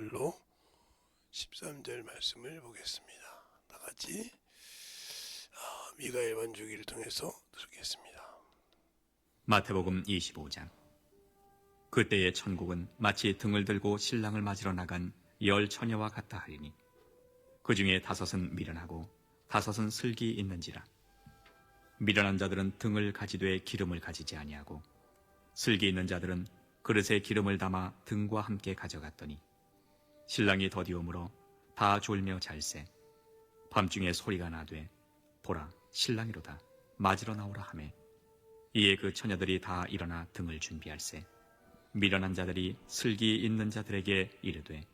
9절로 13절 말씀을 보겠습니다. 다 같이 미가엘 반주기를 통해서 듣겠습니다. 마태복음 25장. 그때의 천국은 마치 등을 들고 신랑을 맞으러 나간 10 처녀와 같다 하리니 그 중에 5은 미련하고 5은 슬기 있는지라. 미련한 자들은 등을 가지되 기름을 가지지 아니하고 슬기 있는 자들은 그릇에 기름을 담아 등과 함께 가져갔더니 신랑이 더디오므로 다 졸며 잘세. 밤중에 소리가 나되 보라 신랑이로다 맞으러 나오라 하매 이에 그 처녀들이 다 일어나 등을 준비할세. 미련한 자들이 슬기 있는 자들에게 이르되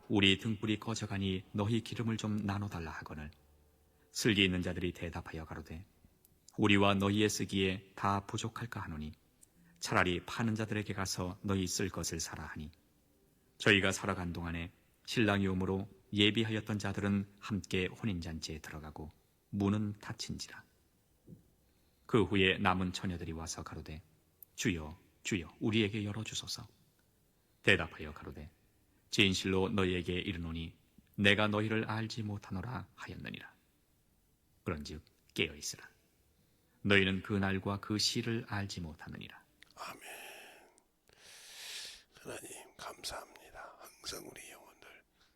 우리 등불이 꺼져가니 너희 기름을 좀 나눠달라 하거늘 슬기 있는 자들이 대답하여 가로되 우리와 너희의 쓰기에 다 부족할까 하노니 차라리 파는 자들에게 가서 너희 쓸 것을 사라 하니 저희가 살아간 동안에 신랑이 오므로 예비하였던 자들은 함께 혼인잔치에 들어가고 문은 닫힌지라. 그 후에 남은 처녀들이 와서 가로되 주여 주여 우리에게 열어주소서. 대답하여 가로되 진실로 너희에게 이르노니 내가 너희를 알지 못하노라 하였느니라. 그런즉 깨어있으라. 너희는 그 날과 그 시를 알지 못하느니라. 아멘. 하나님 감사합니다. 항상 우리 영혼들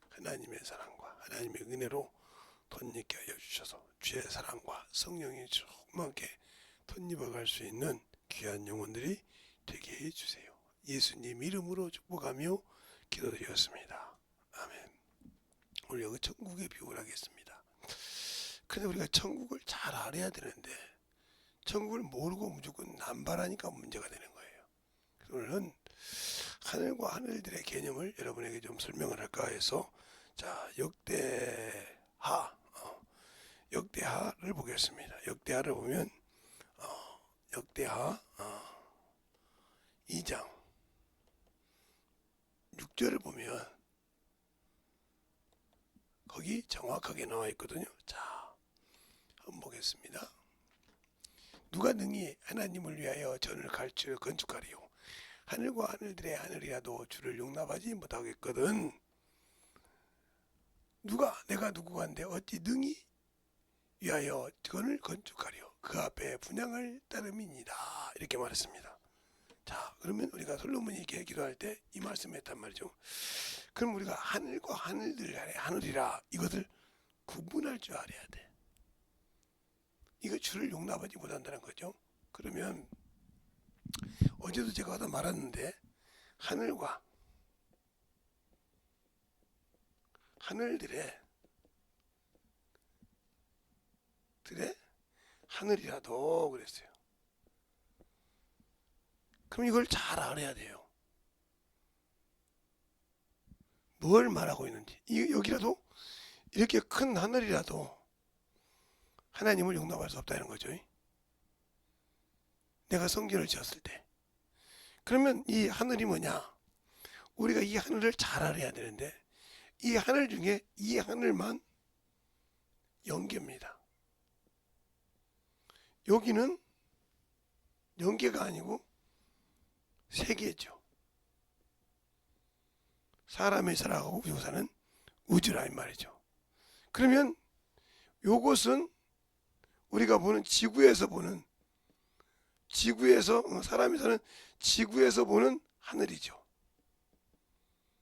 하나님의 사랑과 하나님의 은혜로 덧입게 하여 주셔서 주의 사랑과 성령이 충만하게 덧입어갈 수 있는 귀한 영혼들이 되게 해주세요. 예수님 이름으로 축복하며 기도드렸습니다. 아멘. 우리가 그 천국의 비유를 하겠습니다. 근데 우리가 천국을 잘 알아야 되는데 천국을 모르고 무조건 남발하니까 문제가 되는 거예요. 그래서 오늘은 하늘과 하늘들의 개념을 여러분에게 좀 설명을 할까 해서 자 역대하를 보겠습니다. 역대하를 보면 역대하 2장 6절을 보면 거기 정확하게 나와 있거든요. 자 한번 보겠습니다. 누가 능히 하나님을 위하여 전을 건축하리요 하늘과 하늘들의 하늘이라도 주를 용납하지 못하겠거든. 내가 누구간데 어찌 능히 위하여 전을 건축하리요 그 앞에 분향할 따름이니라 이렇게 말했습니다. 자 그러면 우리가 솔로몬이 이렇게 기도할 때 이 말씀을 했단 말이죠. 그럼 우리가 하늘과 하늘이라 이것을 구분할 줄 알아야 돼. 이거 주를 용납하지 못한다는 거죠. 그러면 어제도 제가 하다 말았는데 하늘과 하늘들의 하늘이라도 그랬어요. 그럼 이걸 잘 알아야 돼요. 뭘 말하고 있는지. 여기라도 이렇게 큰 하늘이라도 하나님을 용납할 수 없다는 거죠. 내가 성전을 지었을 때. 그러면 이 하늘이 뭐냐? 우리가 이 하늘을 잘 알아야 되는데 이 하늘 중에 이 하늘만 영계입니다. 여기는 영계가 아니고 세계죠. 사람이 살아가고 우주가 사는 우주라 이 말이죠. 그러면 요것은 우리가 보는 지구에서 사람이 사는 지구에서 보는 하늘이죠.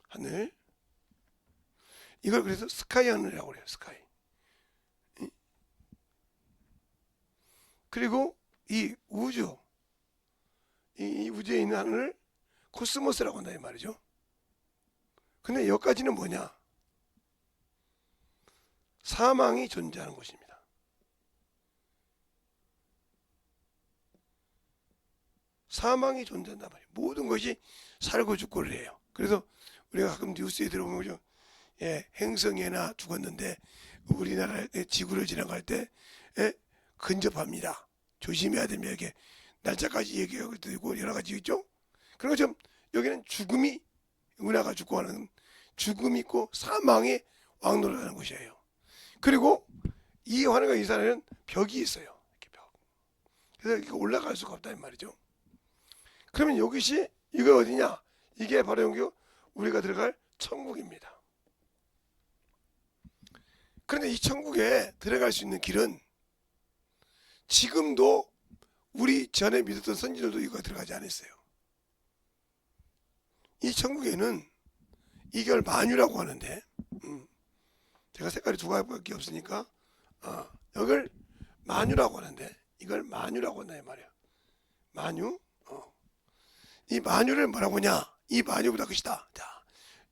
하늘. 이걸 그래서 스카이 하늘이라고 그래요. 스카이. 그리고 이 우주에 있는 하늘을 코스모스라고 한다 이 말이죠. 근데 여기까지는 뭐냐? 사망이 존재하는 곳입니다. 사망이 존재한단 말이에요. 모든 것이 살고 죽고를 해요. 그래서 우리가 가끔 뉴스에 들어보면 행성에나 죽었는데 우리나라의 지구를 지나갈 때 근접합니다. 조심해야 됩니다. 이렇게 날짜까지 얘기하고 있고 여러 가지 있죠. 그런 것처럼 여기는 죽음이 은하가 죽고 하는 죽음이 있고 사망의 왕노릇하는 곳이에요. 그리고 이 하늘과 이 산에는 벽이 있어요. 이렇게 벽. 그래서 이렇게 올라갈 수가 없다는 말이죠. 그러면 이거 어디냐? 이게 바로 우리가 들어갈 천국입니다. 그런데 이 천국에 들어갈 수 있는 길은 지금도 우리 전에 믿었던 선지들도 이거 들어가지 않았어요. 이 천국에는 이걸 만유라고 하는데, 제가 색깔이 두 가지밖에 없으니까 이걸 만유라고 하는데, 이걸 만유라고 한다 이 말이야. 만유. 이 만유를 뭐라고 하냐? 이 만유보다 크시다. 자,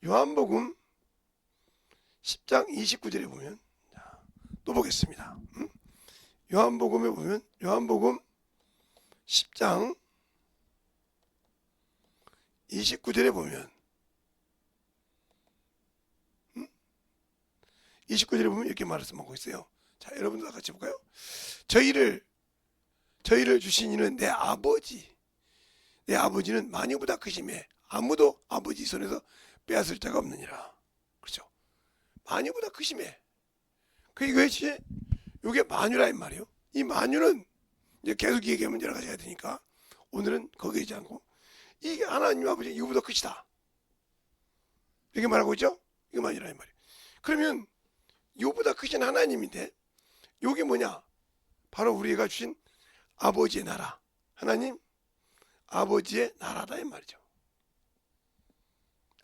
요한복음 10장 29절에 보면, 자, 또 보겠습니다. 요한복음에 보면, 요한복음 10장 29절에 보면, 29절에 보면 이렇게 말씀하고 있어요. 자, 여러분들 같이 볼까요? 저희를 주신 이는 내 아버지. 내 아버지는 만유보다 크심에 아무도 아버지 손에서 빼앗을 자가 없느니라. 그렇죠? 만유보다 크심에. 그 이것이 이게 만유라 이 말이에요. 이 만유는 이제 계속 얘기하면 여러 가지 해야 되니까 오늘은 거기에 있지 않고 이게 하나님 아버지 이거보다 크시다. 이렇게 말하고 있죠? 이게 만유라 이 말이에요. 그러면 이거보다 크신 하나님인데 이게 뭐냐? 바로 우리가 주신 아버지의 나라. 하나님 아버지의 나라다 이 말이죠.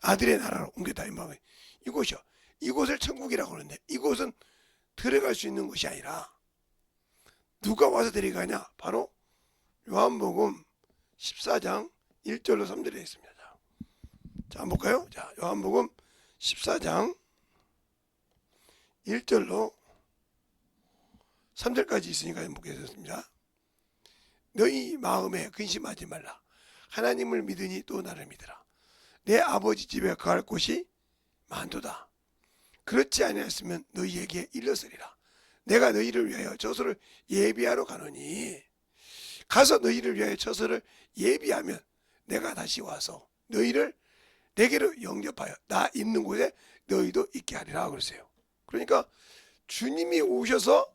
아들의 나라로 옮겼다 이 말이에요. 이곳이요. 이곳을 천국이라고 하는데 이곳은 들어갈 수 있는 것이 아니라 누가 와서 데려가냐? 바로 요한복음 14장 1절로 3절에 있습니다. 자, 한번 볼까요? 자, 요한복음 14장 1절로 3절까지 있으니까 한번 보겠습니다. 너희 마음에 근심하지 말라. 하나님을 믿으니 또 나를 믿으라. 내 아버지 집에 거할 곳이 많도다. 그렇지 아니하였으면 너희에게 일렀으리라. 내가 너희를 위하여 저소를 예비하러 가노니 가서 너희를 위하여 저소를 예비하면 내가 다시 와서 너희를 내게로 영접하여 나 있는 곳에 너희도 있게 하리라 그러세요. 그러니까 주님이 오셔서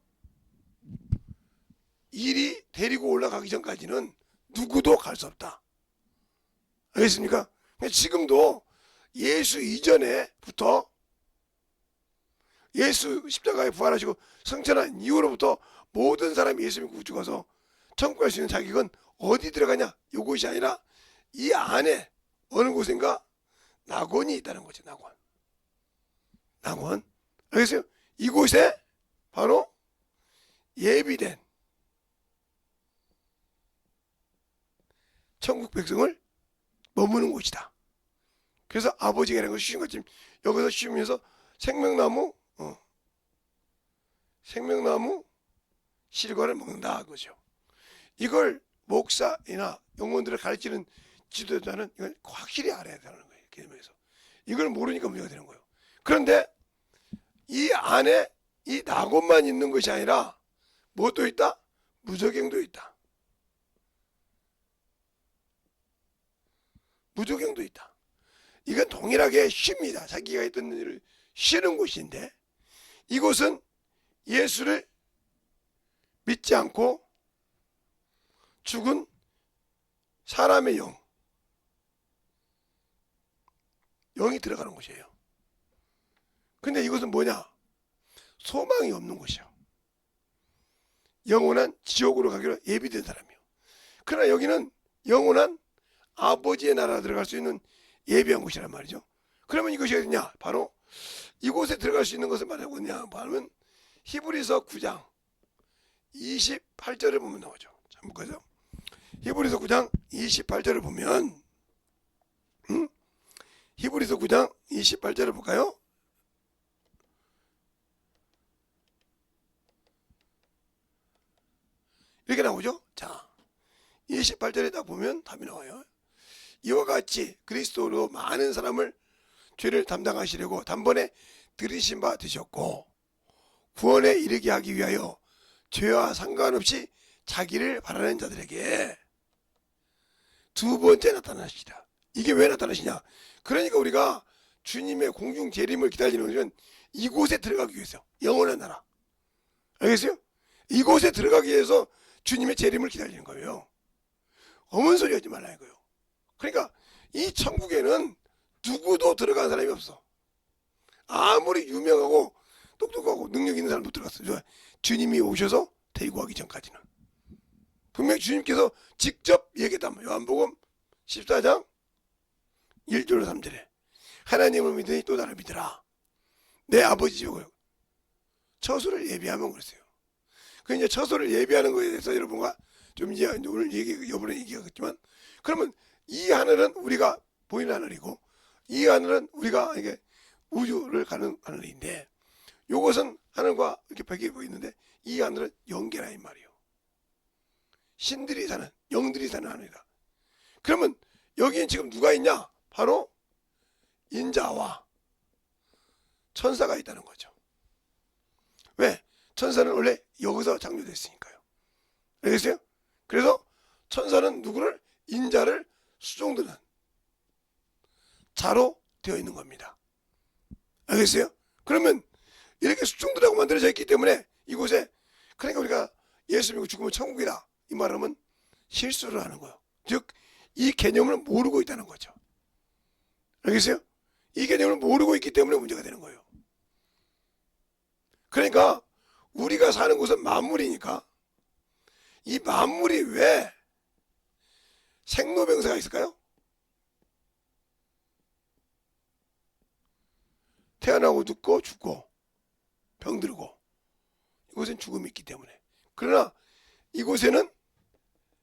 일이 데리고 올라가기 전까지는 누구도 갈 수 없다. 알겠습니까? 지금도 예수 이전에부터 예수 십자가에 부활하시고 승천한 이후로부터 모든 사람이 예수 믿고 죽어서 천국 갈 수 있는 자격은 어디 들어가냐? 이곳이 아니라 이 안에 어느 곳인가 낙원이 있다는 거죠. 낙원. 알겠어요? 이곳에 바로 예비된 천국 백성을 머무는 곳이다. 그래서 아버지가 이런 걸 주신 것처럼 여기서 쉬면서 생명나무 실과를 먹는다 그거죠. 이걸 목사이나 영혼들을 가르치는 지도자는 이걸 확실히 알아야 되는 거예요. 개념에서 이걸 모르니까 문제가 되는 거예요. 그런데 이 안에 이 낙원만 있는 것이 아니라 무엇도 있다? 무저갱도 있다. 무저갱도 있다. 이건 동일하게 쉽니다. 자기가 했던 일을 쉬는 곳인데 이곳은 예수를 믿지 않고 죽은 사람의 영이 들어가는 곳이에요. 근데 이것은 뭐냐? 소망이 없는 곳이요. 영원한 지옥으로 가기로 예비된 사람이요. 그러나 여기는 영원한 아버지의 나라 들어갈 수 있는 예비한 곳이란 말이죠. 그러면 이것이 어디냐? 바로 이곳에 들어갈 수 있는 것을 말하고 있냐? 말하면 히브리서 9장 28절을 보면 나오죠. 자, 볼까요? 히브리서 9장 28절을 보면 히브리서 9장 28절을 볼까요? 이렇게 나오죠. 자, 28절에 딱 보면 답이 나와요. 이와 같이 그리스도로 많은 사람을 죄를 담당하시려고 단번에 들으신 바 되셨고 구원에 이르게 하기 위하여 죄와 상관없이 자기를 바라는 자들에게 두 번째 나타나시다. 이게 왜 나타나시냐? 그러니까 우리가 주님의 공중 재림을 기다리는 것은 이곳에 들어가기 위해서 영원한 나라. 알겠어요? 이곳에 들어가기 위해서 주님의 재림을 기다리는 거예요. 어문소리 하지 말라 이거예요. 그러니까 이 천국에는 누구도 들어간 사람이 없어. 아무리 유명하고 똑똑하고 능력 있는 사람 못 들어갔어요. 주님이 오셔서 데리고 가기 전까지는. 분명히 주님께서 직접 얘기했단 요한복음 14장 1절 3절에 하나님을 믿으니 또 나를 믿으라. 내 아버지 집에 처소를 예비하면 그랬어요. 그 이제 처소를 예비하는 거에 대해서 여러분과 좀 이제 오늘 여번에 얘기하겠지만, 그러면 이 하늘은 우리가 보이는 하늘이고 이 하늘은 우리가 이게 우주를 가는 하늘인데, 요것은 하늘과 이렇게 벽이 보이는데 이 하늘은 영계라 이 말이에요. 신들이 사는, 영들이 사는 하늘이다. 그러면 여기엔 지금 누가 있냐? 바로 인자와 천사가 있다는 거죠. 왜? 천사는 원래 여기서 창조됐으니까요. 알겠어요? 그래서 천사는 누구를? 인자를 수종드는 자로 되어 있는 겁니다. 알겠어요? 그러면 이렇게 수종드라고 만들어져 있기 때문에 이곳에, 그러니까 우리가 예수 믿고 죽으면 천국이다 이 말하면 실수를 하는 거예요. 즉 이 개념을 모르고 있다는 거죠. 알겠어요? 이 개념을 모르고 있기 때문에 문제가 되는 거예요. 그러니까 우리가 사는 곳은 만물이니까 이 만물이 왜 생로병사가 있을까요? 태어나고 늙고 죽고 병들고 이곳엔 죽음이 있기 때문에. 그러나 이곳에는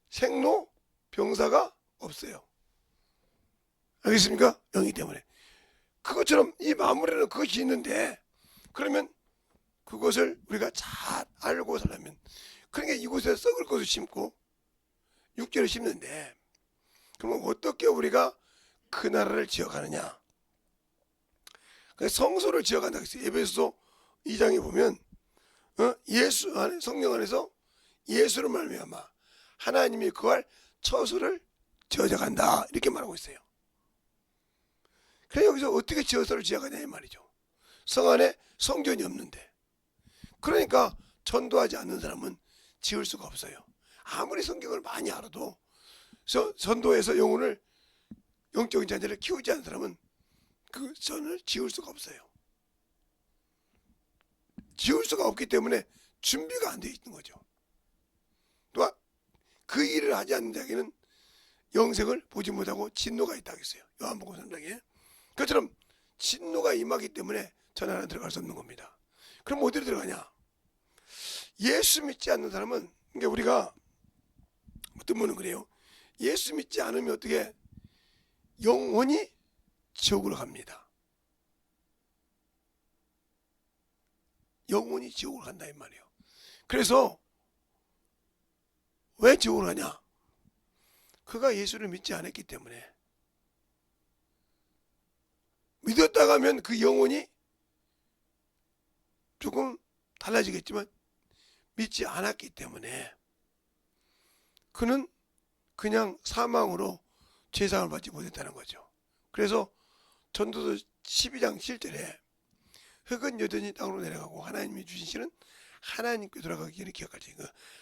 생로병사가 없어요. 알겠습니까? 영이기 때문에. 그것처럼 이 만물에는 그것이 있는데, 그러면 그것을 우리가 잘 알고 살려면, 그러니까 이곳에 썩을 것을 심고 육절을 심는데, 그러면 어떻게 우리가 그 나라를 지어가느냐? 성소를 지어간다고 했어요. 에베소서 2장에 보면 예수 안에, 성령 안에서 예수를 말미암아 하나님이 거할 처소를 지어져간다 이렇게 말하고 있어요. 그래 여기서 어떻게 처소를 지어가냐 이 말이죠. 성 안에 성전이 없는데, 그러니까 전도하지 않는 사람은 지을 수가 없어요. 아무리 성경을 많이 알아도 전도해서 영혼을, 영적인 자녀를 키우지 않는 사람은 그 전을 지을 수가 없어요. 지을 수가 없기 때문에 준비가 안 되어 있는 거죠. 또한 그 일을 하지 않는 자에게는 영생을 보지 못하고 진노가 있다고 했어요. 요한복음 3장에. 그처럼 진노가 임하기 때문에 저 나라 들어갈 수 없는 겁니다. 그럼 어디로 들어가냐? 예수 믿지 않는 사람은, 그러니까 우리가 어떤 분은 그래요. 예수 믿지 않으면 어떻게 영원히 지옥으로 갑니다. 영원히 지옥으로 간다 이 말이에요. 그래서 왜 지옥으로 가냐? 그가 예수를 믿지 않았기 때문에. 믿었다가 하면 그 영혼이 조금 달라지겠지만 믿지 않았기 때문에 그는 그냥 사망으로 죄상을 받지 못했다는 거죠. 그래서 전도서 12장 7절에 흙은 여전히 땅으로 내려가고 하나님이 주신 씨는 하나님께 돌아가기를 기억하지.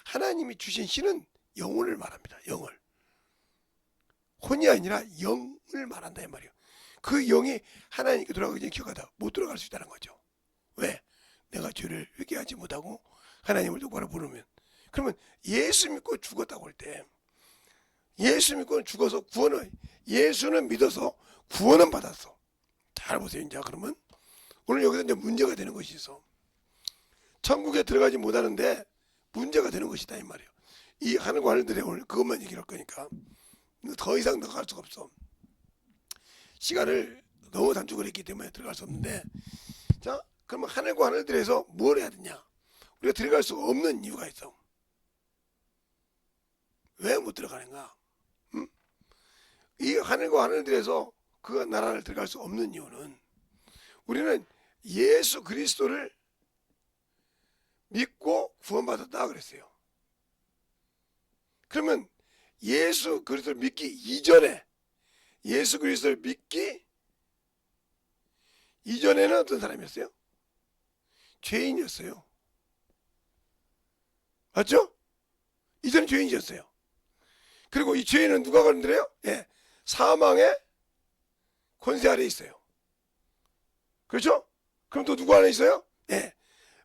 하나님이 주신 씨는 영혼을 말합니다. 영을. 혼이 아니라 영을 말한다 이 말이에요. 그 영이 하나님께 돌아가기 전에 기억하다 못 들어갈 수 있다는 거죠. 왜? 내가 죄를 회개하지 못하고 하나님을 똑바로 부르면. 그러면 예수 믿고 죽었다고 할 때, 예수 믿고 죽어서 구원을, 예수는 믿어서 구원은 받았어. 잘 보세요. 이제 그러면 오늘 여기서 이제 문제가 되는 것이 있어. 천국에 들어가지 못하는데 문제가 되는 것이다 이 말이에요. 이 하늘과 하늘들의 오늘 그것만 얘기할 거니까 더 이상 들어갈 수가 없어. 시간을 너무 단축을 했기 때문에 들어갈 수 없는데, 자 그러면 하늘과 하늘들에서 뭘 해야 되냐? 우리가 들어갈 수 없는 이유가 있어. 왜 못 들어가는가? 이 하늘과 하늘들에서 그 나라를 들어갈 수 없는 이유는 우리는 예수 그리스도를 믿고 구원받았다 그랬어요. 그러면 예수 그리스도를 믿기 이전에, 예수 그리스도를 믿기 이전에는 어떤 사람이었어요? 죄인이었어요. 맞죠? 이전에 죄인이었어요. 그리고 이 죄인은 누가 건드려요? 예, 사망의 권세 아래에 있어요. 그렇죠? 그럼 또 누구 안에 있어요? 네,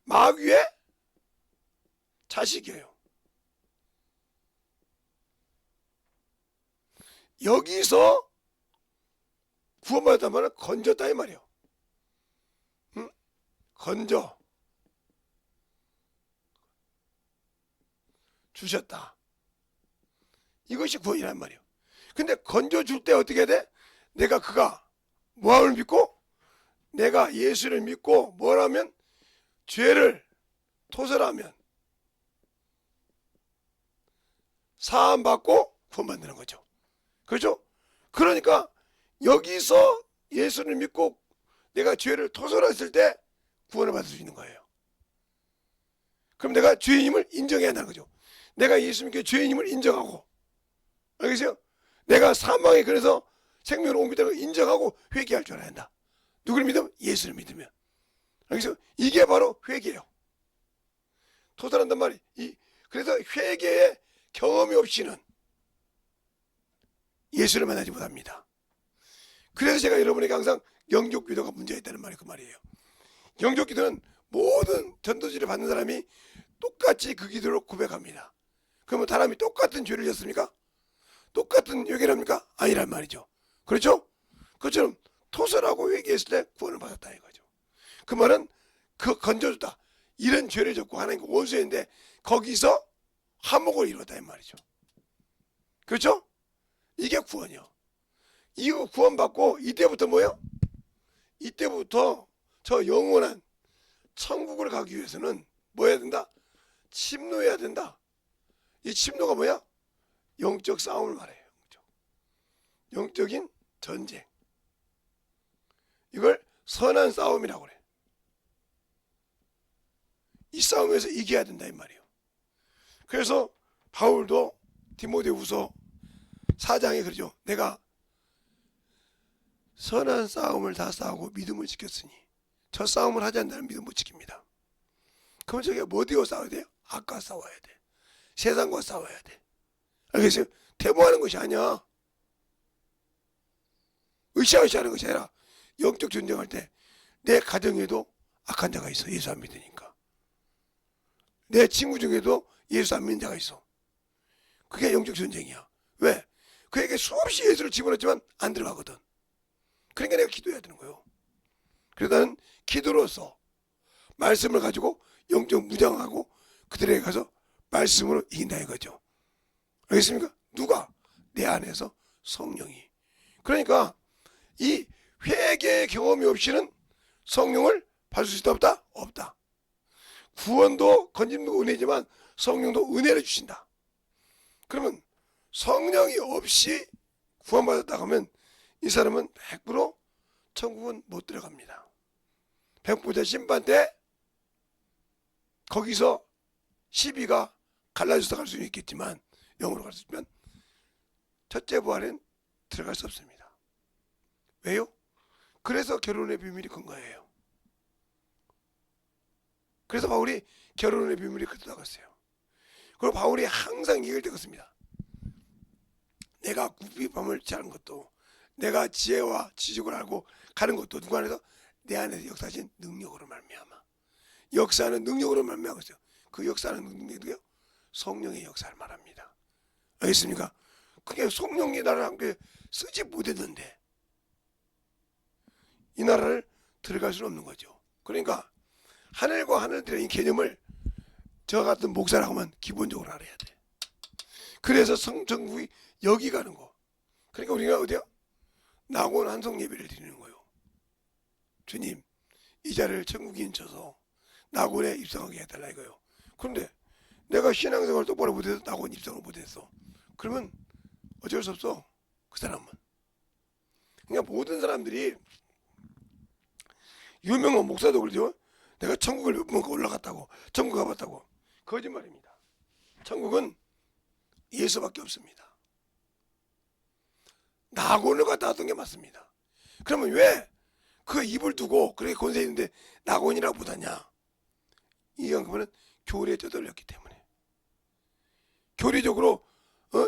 마귀의 자식이에요. 여기서 구원받았단 말은 건졌다 이 말이에요. 응? 건져 주셨다. 이것이 구원이란 말이에요. 근데 건져 줄 때 어떻게 돼? 내가 그가 뭐함을 믿고, 내가 예수를 믿고 뭐라면 죄를 토설하면 사함 받고 구원받는 거죠. 그렇죠? 그러니까 여기서 예수를 믿고 내가 죄를 토설했을 때 구원을 받을 수 있는 거예요. 그럼 내가 죄인임을 인정해야 한다는 거죠. 내가 예수 믿고 죄인임을 인정하고, 알겠어요? 내가 사망에 그래서 생명을 옮기다가 인정하고 회개할 줄 알아야 한다. 누구를 믿으면? 예수를 믿으면. 알겠어요? 이게 바로 회개예요. 토설한단 말이. 그래서 회개의 경험이 없이는 예수를 만나지 못합니다. 그래서 제가 여러분에게 항상 영적 기도가 문제가 있다는 말이 그 말이에요. 영적 기도는 모든 전도지를 받는 사람이 똑같이 그 기도로 고백합니다. 그러면 사람이 똑같은 죄를 졌습니까? 똑같은 회개를 합니까? 아니란 말이죠. 그렇죠? 그것처럼 토설하고 회개했을 때 구원을 받았다 이거죠. 그 말은 그 건져줬다. 이런 죄를 졌고 하나님과 원수했는데 거기서 화목을 이뤘다 이 말이죠. 그렇죠? 이게 구원이요. 이거 구원받고 이때부터 뭐예요? 이때부터 저 영원한 천국을 가기 위해서는 뭐 해야 된다? 침노해야 된다. 이 침노가 뭐야? 영적 싸움을 말해요. 영적인 전쟁. 이걸 선한 싸움이라고 그래. 이 싸움에서 이겨야 된다 이 말이에요. 그래서 바울도 디모데후서 4장에 그러죠. 내가 선한 싸움을 다 싸우고 믿음을 지켰으니 저 싸움을 하지 않는다면 믿음 못 지킵니다. 그럼 저게 뭐 되어 싸워야 돼요? 악과 싸워야 돼. 세상과 싸워야 돼. 알겠어요? 데모하는 것이 아니야. 으쌰으쌰하는 것이 아니라 영적 전쟁할 때 내 가정에도 악한 자가 있어. 예수 안 믿으니까. 내 친구 중에도 예수 안 믿는 자가 있어. 그게 영적 전쟁이야. 왜? 그에게 수없이 예수를 집어넣었지만 안 들어가거든. 그러니까 내가 기도해야 되는 거예요. 그래서 나는 기도로서 말씀을 가지고 영적 무장하고 그들에게 가서 말씀으로 이긴다 이거죠. 알겠습니까? 누가? 내 안에서 성령이. 그러니까 이 회개의 경험이 없이는 성령을 받을 수 있다 없다? 없다. 구원도 건짐도 은혜지만 성령도 은혜를 주신다. 그러면 성령이 없이 구원받았다 하면 이 사람은 100% 천국은 못 들어갑니다. 백보자 심판 때 거기서 시비가 갈라져서 갈 수는 있겠지만 영으로 갈 수 있지만 첫째 부활엔 들어갈 수 없습니다. 왜요? 그래서 결혼의 비밀이 큰 거예요. 그래서 바울이 결혼의 비밀이 크다고 했어요. 그리고 바울이 항상 얘기를 듣습니다. 내가 굽이밤을 자는 것도 내가 지혜와 지식을 알고 가는 것도 누구 안에서? 내 안에서 역사하신 능력으로 말미암아. 역사하는 능력으로 말미암고 있어요. 그 역사하는 능력이요? 성령의 역사를 말합니다. 알겠습니까? 그게 성령이 나를 함께 쓰지 못했는데 이 나라를 들어갈 수는 없는 거죠. 그러니까 하늘과 하늘들의 이 개념을 저 같은 목사라고 하면 기본적으로 알아야 돼. 그래서 성전국이 여기 가는 거. 그러니까 우리가 어디야? 낙원 한성 예배를 드리는 거예요. 주님, 이 자를 천국인 쳐서 낙원에 입성하게 해달라 이거예요. 그런데 내가 신앙생활 똑바로 못해서 낙원 입성을 못했어. 그러면 어쩔 수 없어. 그 사람은. 그러니까 모든 사람들이 유명한 목사도 그러죠. 내가 천국을 몇 번 올라갔다고, 천국 가봤다고. 거짓말입니다. 천국은 예수밖에 없습니다. 낙원을 갔다 왔던 게 맞습니다. 그러면 왜 그 입을 두고 그렇게 권세 있는데 낙원이라고 못하냐? 이건 그러면 교리에 떠돌렸기 때문에. 교리적으로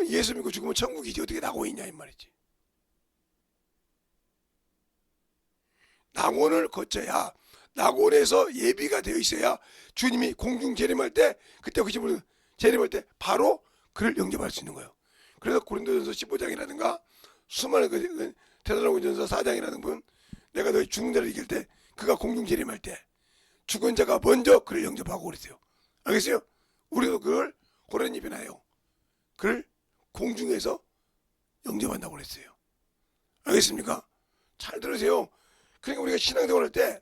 예수 믿고 죽으면 천국이지 어떻게 낙원이 있냐 이 말이지. 낙원을 거쳐야 낙원에서 예비가 되어 있어야 주님이 공중 재림할 때, 그때 그 집을 재림할 때 바로 그를 영접할 수 있는 거예요. 그래서 고린도전서 15장이라든가 수많은 데살로니가전서 4장이라는 분, 내가 너희 죽는 자를 이길 때 그가 공중 재림할 때 죽은 자가 먼저 그를 영접하고 그랬어요. 알겠어요? 우리도 그걸 호련히 변하여 그를 공중에서 영접한다고 그랬어요. 알겠습니까? 잘 들으세요. 그러니까 우리가 신앙생활 할 때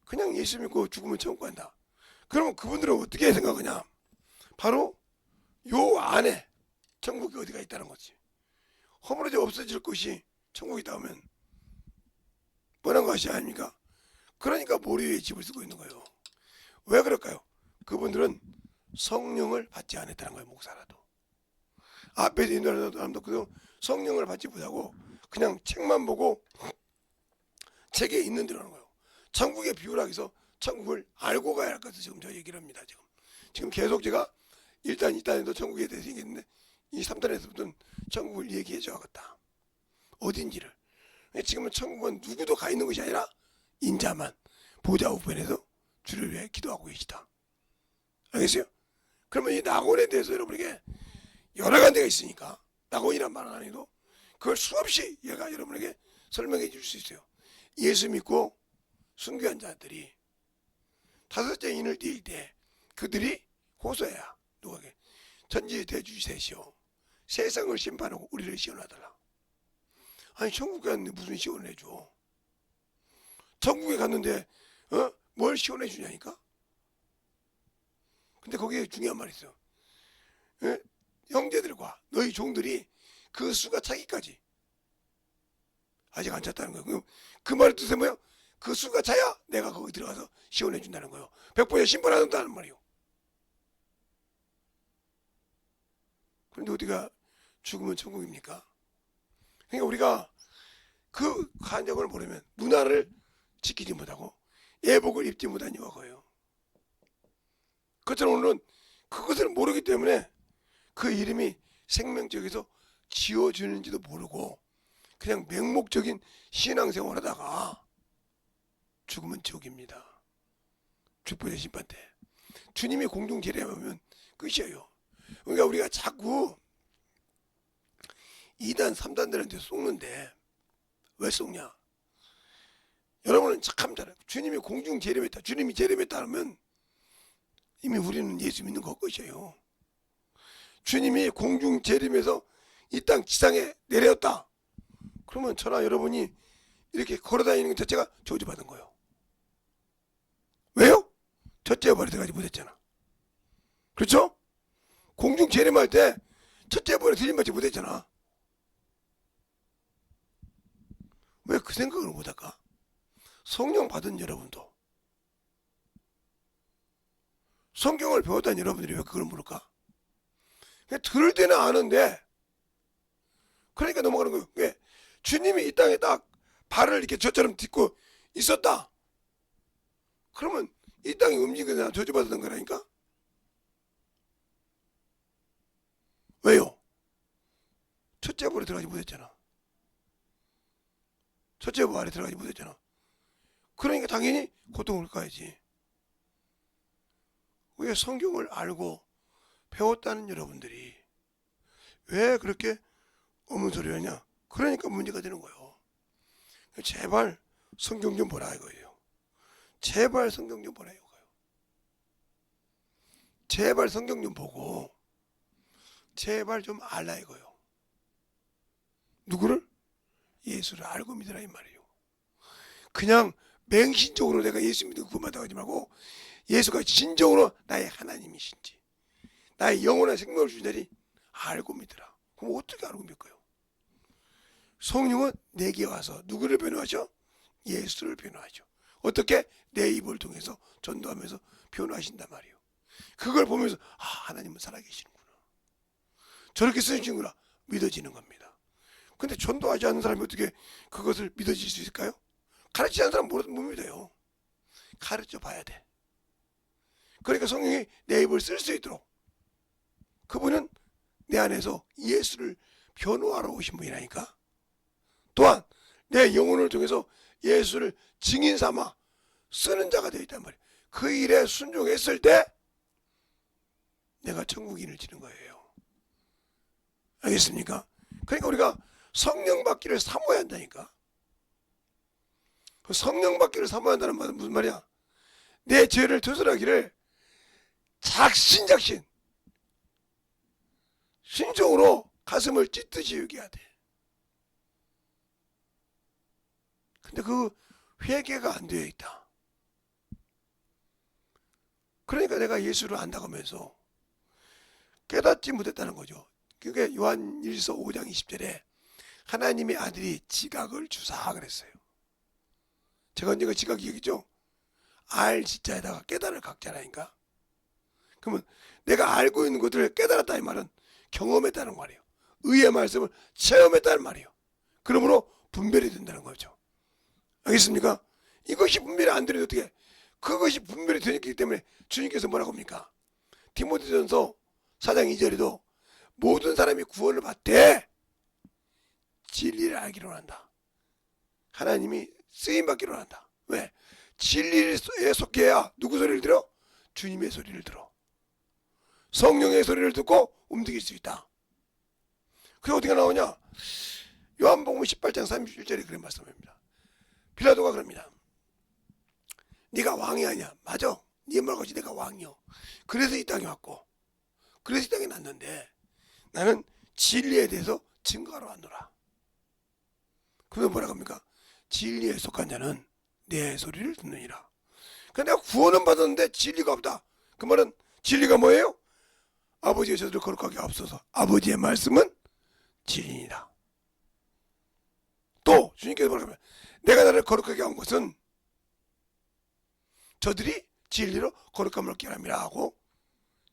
그냥 예수 믿고 죽으면 천국 간다. 그러면 그분들은 어떻게 생각하냐? 바로 요 안에 천국이 어디가 있다는 거지. 허물어져 없어질 것이 천국이다 하면 뻔한 것이 아닙니까? 그러니까 모래 위에 집을 쓰고 있는 거예요. 왜 그럴까요? 그분들은 성령을 받지 않았다는 거예요. 목사라도. 앞에서 인도하는 사람도 그 성령을 받지 못하고 그냥 책만 보고 책에 있는 대로 하는 거예요. 천국의 비유라 해서 천국을 알고 가야 할 것을 지금 저 얘기를 합니다. 지금 계속 제가 1단, 2단에도 천국에 대해서 얘기했는데 이 3단에서부터는 천국을 얘기해 줘야겠다. 어딘지를. 지금은 천국은 누구도 가 있는 것이 아니라 인자만 보좌 우편에서 주를 위해 기도하고 계시다. 알겠어요? 그러면 이 낙원에 대해서 여러분에게 여러 가지가 있으니까 낙원이란 말은 안 해도 그걸 수없이 얘가 여러분에게 설명해 줄 수 있어요. 예수 믿고 순교한 자들이 다섯째 인을 띄일 때 그들이 호소해야 누가게 전지 대주시되시오 세상을 심판하고 우리를 시원하더라. 아니 천국 갔는데 무슨 시원을 해줘? 천국에 갔는데 뭘 시원해 주냐니까? 근데 거기에 중요한 말이 있어요. 형제들과 너희 종들이 그 수가 차기까지 아직 안 찼다는 거예요. 그 말의 뜻은 뭐예요? 그 수가 차야 내가 거기 들어가서 시원해 준다는 거예요. 백보에 심판한다는 말이에요. 그런데 어디가 죽으면 천국입니까? 그러니까 우리가 그 간격을 모르면 문화를 지키지 못하고 예복을 입지 못한 이유가 그거예요. 그처럼 오늘은 그것을 모르기 때문에 그 이름이 생명적에서 지어주는지도 모르고 그냥 맹목적인 신앙생활 하다가 죽으면 지옥입니다. 죽보의 심판 때 주님이 공중 재림하면 끝이에요. 그러니까 우리가 자꾸 2단 3단들한테 속는데 왜 속냐? 여러분은 참 잘해요. 주님이 공중 재림했다, 주님이 재림했다 하면 이미 우리는 예수 믿는 거 끝이에요. 주님이 공중 재림해서 이 땅 지상에 내렸다. 그러면 저나 여러분이 이렇게 걸어다니는 것 자체가 저주받은 거예요. 왜요? 첫째 벌에 들어가지 못했잖아. 그렇죠? 공중 재림할 때 첫째 벌에 들림받지 못했잖아. 왜 그 생각을 못할까? 성령 받은 여러분도 성경을 배웠다는 여러분들이 왜 그걸 모를까? 그냥 들을 때는 아는데 그러니까 넘어가는 거예요. 왜? 주님이 이 땅에 딱 발을 이렇게 저처럼 딛고 있었다. 그러면 이 땅이 움직이거나 저주받았던 거라니까? 왜요? 첫째 벌에 들어가지 못했잖아. 첫째 벌에 들어가지 못했잖아. 그러니까 당연히 고통을 가야지. 왜 성경을 알고 배웠다는 여러분들이 왜 그렇게 없는 소리 하냐? 그러니까 문제가 되는 거예요. 제발 성경 좀 보라 이거예요. 제발 성경 좀 보라 이거예요. 제발 성경 좀 보고 제발 좀 알라 이거예요. 누구를? 예수를 알고 믿으라 이 말이에요. 그냥 맹신적으로 내가 예수 믿고 구원받아 가지 말고 예수가 진정으로 나의 하나님이신지 나의 영원한 생명을 주신 자리 알고 믿으라. 그럼 어떻게 알고 믿을까요? 성령은 내게 와서 누구를 변호하죠? 예수를 변호하죠. 어떻게? 내 입을 통해서 전도하면서 변호하신단 말이에요. 그걸 보면서 하나님은 살아계시는구나. 저렇게 쓰시는구나 믿어지는 겁니다. 근데 전도하지 않는 사람이 어떻게 그것을 믿어질 수 있을까요? 가르치지 않는 사람 못 믿어요. 가르쳐 봐야 돼. 그러니까 성령이 내 입을 쓸 수 있도록 그분은 내 안에서 예수를 변호하러 오신 분이라니까. 또한 내 영혼을 통해서 예수를 증인 삼아 쓰는 자가 되어 있단 말이에요. 그 일에 순종했을 때 내가 천국인을 지는 거예요. 알겠습니까? 그러니까 우리가 성령 받기를 사모해야 한다니까. 그 성령 받기를 사모해야 한다는 말은 무슨 말이야? 내 죄를 투설하기를 작신작신 신종으로 가슴을 찢듯이 여겨야 돼. 근데 그 회개가 안 되어 있다. 그러니까 내가 예수를 안다고 하면서 깨닫지 못했다는 거죠. 그게 요한일서 5장 20절에 하나님의 아들이 지각을 주사 그랬어요. 제가 언제 그 지각 얘기죠? 알 지자에다가 깨달을 각자라니까. 그러면 내가 알고 있는 것들을 깨달았다는 말은 경험했다는 말이에요. 의의 말씀을 체험했다는 말이에요. 그러므로 분별이 된다는 거죠. 알겠습니까? 이것이 분별이 안 되는데 어떻게? 그것이 분별이 되기 때문에 주님께서 뭐라고 합니까? 디모데전서 4장 2절에도 모든 사람이 구원을 받되 진리를 알기로 한다. 하나님이 쓰임받기로 한다. 왜? 진리에 속해야 누구 소리를 들어? 주님의 소리를 들어. 성령의 소리를 듣고 움직일 수 있다. 그게 어디가 나오냐? 요한복음 18장 31절에 그런 말씀입니다. 빌라도가 그럽니다. 네가 왕이 아니야. 맞아. 네 말 것이 내가 왕이요. 그래서 이 땅에 왔고 그래서 이 땅에 났는데 나는 진리에 대해서 증거하러 왔노라. 그러면 뭐라고 합니까? 진리에 속한 자는 내 소리를 듣느니라. 그러니까 내가 구원은 받았는데 진리가 없다. 그 말은 진리가 뭐예요? 아버지의 저들을 거룩하게 앞서서 아버지의 말씀은 진리니라. 또 주님께서 뭐라고 하면 내가 나를 거룩하게 한 것은 저들이 진리로 거룩함을 얻게 함이라 하고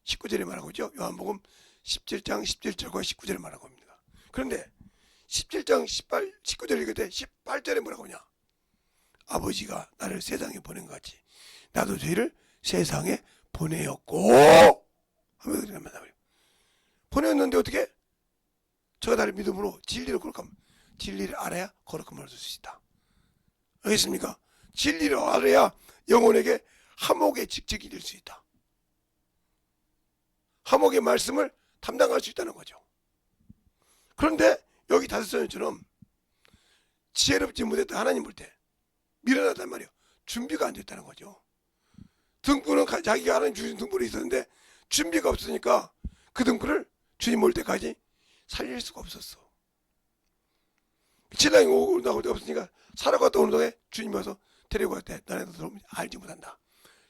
19절에 말하고 있죠. 요한복음 17장 17절과 19절에 말하고 합니다. 그런데 17장 19절 읽을 때 18절에 뭐라고 하냐? 아버지가 나를 세상에 보낸 것 같이 나도 저희를 세상에 보내었고 하면서 보냈는데 어떻게? 저가 나를 믿음으로 진리로 거룩함, 진리를 알아야 거룩함을 얻을 수 있다. 알겠습니까? 진리를 알아야 영혼에게 하목의 직책이 될 수 있다. 하목의 말씀을 담당할 수 있다는 거죠. 그런데 여기 다섯선처럼 지혜롭지 못했다 하나님 볼 때 미련하단 말이에요. 준비가 안 됐다는 거죠. 등불은 자기가 하나님 주신 등불이 있었는데 준비가 없으니까 그 등불을 주님 올 때까지 살릴 수가 없었어. 신랑이 오고 나올 때 없으니까 사러 갔다 오는 동안에 주님이 와서 데리고 갈 때 너네도 들어오면 알지 못한다.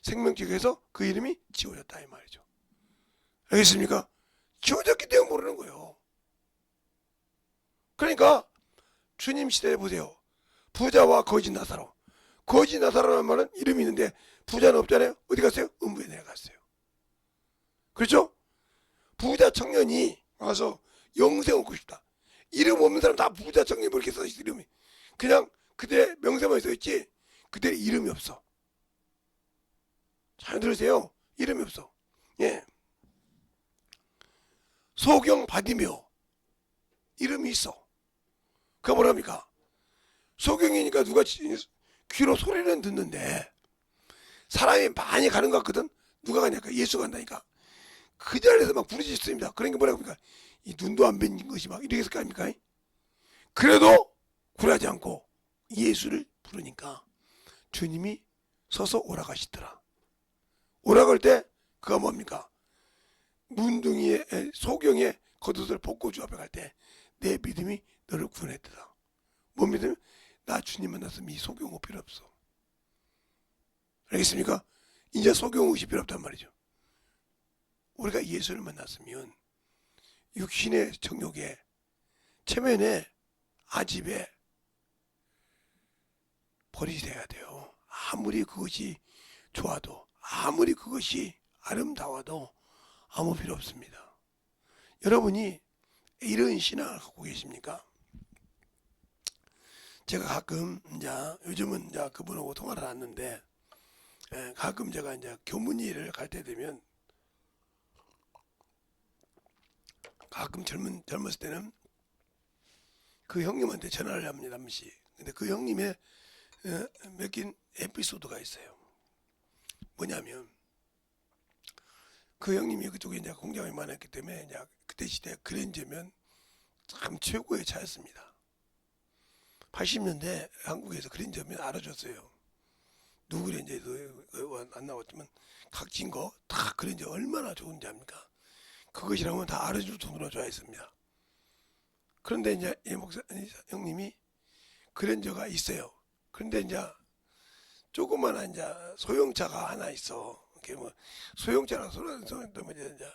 생명책에서 그 이름이 지워졌다 이 말이죠. 알겠습니까? 지워졌기 때문에 모르는 거예요. 그러니까 주님 시대에 보세요. 부자와 거지 나사로. 거지 나사로라는 말은 이름이 있는데 부자는 없잖아요. 어디 갔어요? 음부에 내려갔어요. 그렇죠? 부자 청년이 와서 영생 얻고 싶다. 이름 없는 사람 다 부자 청년이 그렇게 써있어 이름이. 그냥 그들의 명세만 써있지 그들의 이름이 없어. 잘 들으세요. 이름이 없어. 예. 소경 바디며 이름이 있어. 그가 뭐랍니까? 소경이니까 누가 귀로 소리는 듣는데 사람이 많이 가는 것 같거든. 누가 가냐니까 예수가 간다니까. 그 자리에서 막 부르짖습니다. 그러니까 뭐라고 합니까? 이 눈도 안 뵌 것이 막 이렇게 했을 거 아닙니까? 그래도 굴하지 않고 예수를 부르니까 주님이 서서 오라가시더라. 오라갈 때 그가 뭡니까? 문둥이의 소경의 겉옷을 벗고 주 앞에 갈 때 내 믿음이 너를 구원했다. 뭔 믿음? 나 주님 만났으면 이 소경 옷 필요 없어. 알겠습니까? 이제 소경 옷이 필요 없단 말이죠. 우리가 예수를 만났으면 육신의 정욕에 체면에 아집에 버리지 돼야 돼요. 아무리 그것이 좋아도 아무리 그것이 아름다워도 아무 필요 없습니다. 여러분이 이런 신앙을 갖고 계십니까? 제가 가끔 이제 요즘은 이제 그분하고 통화를 하는데 가끔 제가 이제 교문일을 갈 때 되면 가끔 젊었을 때는 그 형님한테 전화를 합니다. 한 번씩. 근데 그 형님의 맡긴 에피소드가 있어요. 뭐냐면 그 형님이 그쪽에 이제 공장이 많았기 때문에 이제 그때 시대 그랜저면 참 최고의 차였습니다. 80년대 한국에서 그랜저면 알아줬어요. 누구 그랜저에도 안 나왔지만 각진 거 다 그랜저 얼마나 좋은지 압니까? 그것이라면 다 알아줄 정도로 좋아했습니다. 그런데 이제 이 목사 형님이 그랜저가 있어요. 그런데 이제 조그마한 이제 소형차가 하나 있어. 이게 뭐 소형차랑 이제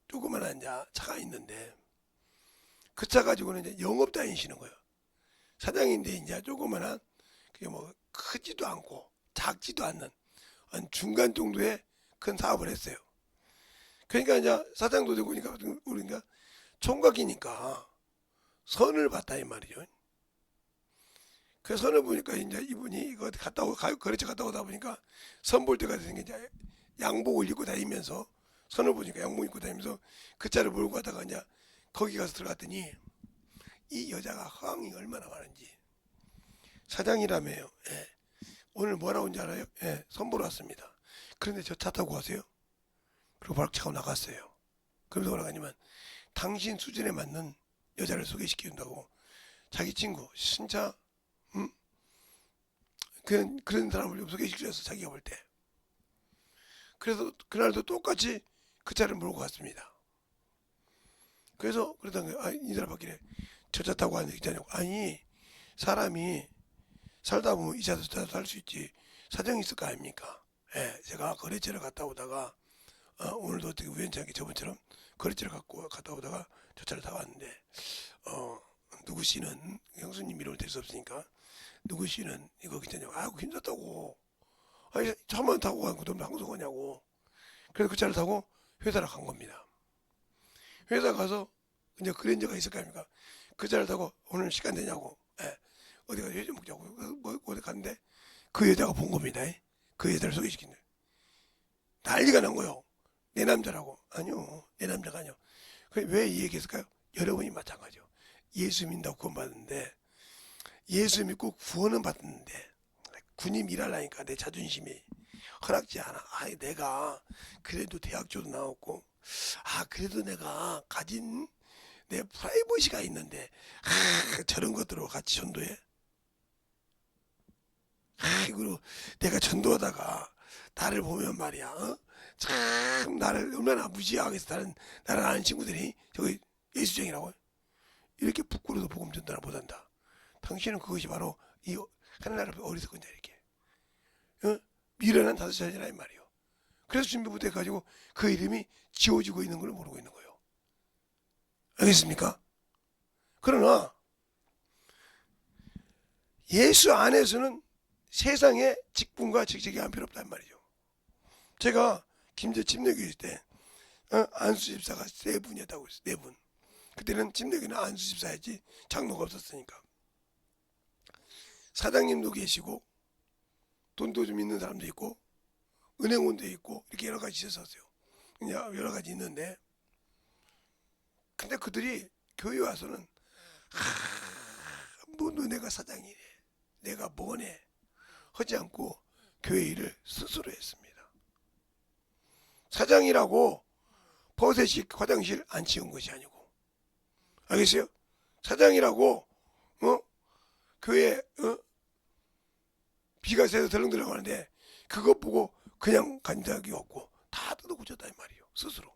조그마한 이제 차가 있는데 그 차 가지고는 이제 영업 다니시는 거예요. 사장인데 이제 조그마한 그게 뭐 크지도 않고 작지도 않는 한 중간 정도의 큰 사업을 했어요. 그러니까 이제 사장도 되고 그러니까 우리가 총각이니까 선을 봤다 이 말이죠. 그 선을 보니까 이제 이분이 이거 갔다 오고 거래처 갔다 오다 보니까 선 볼 때가 되는 게 이제 양복을 입고 다니면서 선을 보니까 양복 입고 다니면서 그 차를 몰고 가다가 이제 거기 가서 들어갔더니 이 여자가 허황이 얼마나 많은지 사장이라며요. 예. 오늘 뭐라고 온지 알아요? 예, 선 보러 왔습니다. 그런데 저 차 타고 가세요. 그리고 바로 차고 나갔어요. 그러면서 뭐라고 하냐면 당신 수준에 맞는 여자를 소개시켜준다고 자기 친구 진짜 그런 사람을 소개시켜줘서 자기가 볼 때. 그래서 그날도 똑같이 그 차를 몰고 갔습니다. 그래서 그러던 거예요. 이 사람 밖에 저 차 타고 가는 게 있잖아요. 아니 사람이 살다 보면 이 차도 살 수 있지. 사정이 있을 거 아닙니까? 예, 제가 거래처를 갔다 오다가 오늘도 어떻게 우연찮게 저번처럼 거래처를 갔다 오다가 저 차를 타고 왔는데 누구 씨는 형수님 이름을 댈 수 없으니까 누구 씨는 이거 괜찮냐고. 아이고 힘들었다고. 아니 차만 타고 가고 너 항상 오냐고. 그래서 그 차를 타고 회사를 간 겁니다. 회사 가서 이제 그랜저가 있을 거 아닙니까? 그 차를 타고 오늘 시간 되냐고. 예. 어디 가서 회좀 먹자고. 뭐 어디 갔는데 그 여자가 본 겁니다. 그 여자를 소개시킨대. 난리가 난 거요. 내 남자라고. 아니요. 내 남자가 아니요. 왜 이 얘기했을까요? 여러분이 마찬가지요. 예수 믿는다고 구원받는데 예수 믿고 구원은 받았는데 군인 일하려니까 내 자존심이 허락지 않아. 내가 그래도 대학교도 나왔고 그래도 내가 가진 내 프라이버시가 있는데 저런 것들로 같이 전도해? 그리고 내가 전도하다가 나를 보면 말이야 참 나를 얼마나 무지하게서 나를 아는 친구들이 저기 예수쟁이라고 이렇게 부끄러워서 복음 전도를 못한다. 당신은 그것이 바로 이 하늘나라 어리석은 자 이렇게 미련한 5살이라 이 말이요. 그래서 준비부터 해가지고 그 이름이 지워지고 있는 걸 모르고 있는 거예요. 알겠습니까? 그러나 예수 안에서는 세상의 직분과 직책이 안 필요 없단 말이죠. 제가 김제 침례교회 있을 때 안수 집사가 3분이었다고 했어요. 4분. 그때는 침례교회는 안수 집사였지 장로가 없었으니까. 사장님도 계시고 돈도 좀 있는 사람도 있고 은행원도 있고 이렇게 여러 가지 있었어요. 그냥 여러 가지 있는데 근데 그들이 교회 와서는 뭐 너네가 사장이래 내가 뭐네 하지 않고 교회 일을 스스로 했습니다. 사장이라고 버섯이 화장실 안 치운 것이 아니고 알겠어요? 사장이라고 교회 비가 새서 덜렁덜렁 하는데 그것 보고 그냥 간 적이 없고 다 뜯어고쳤다 이 말이에요. 스스로.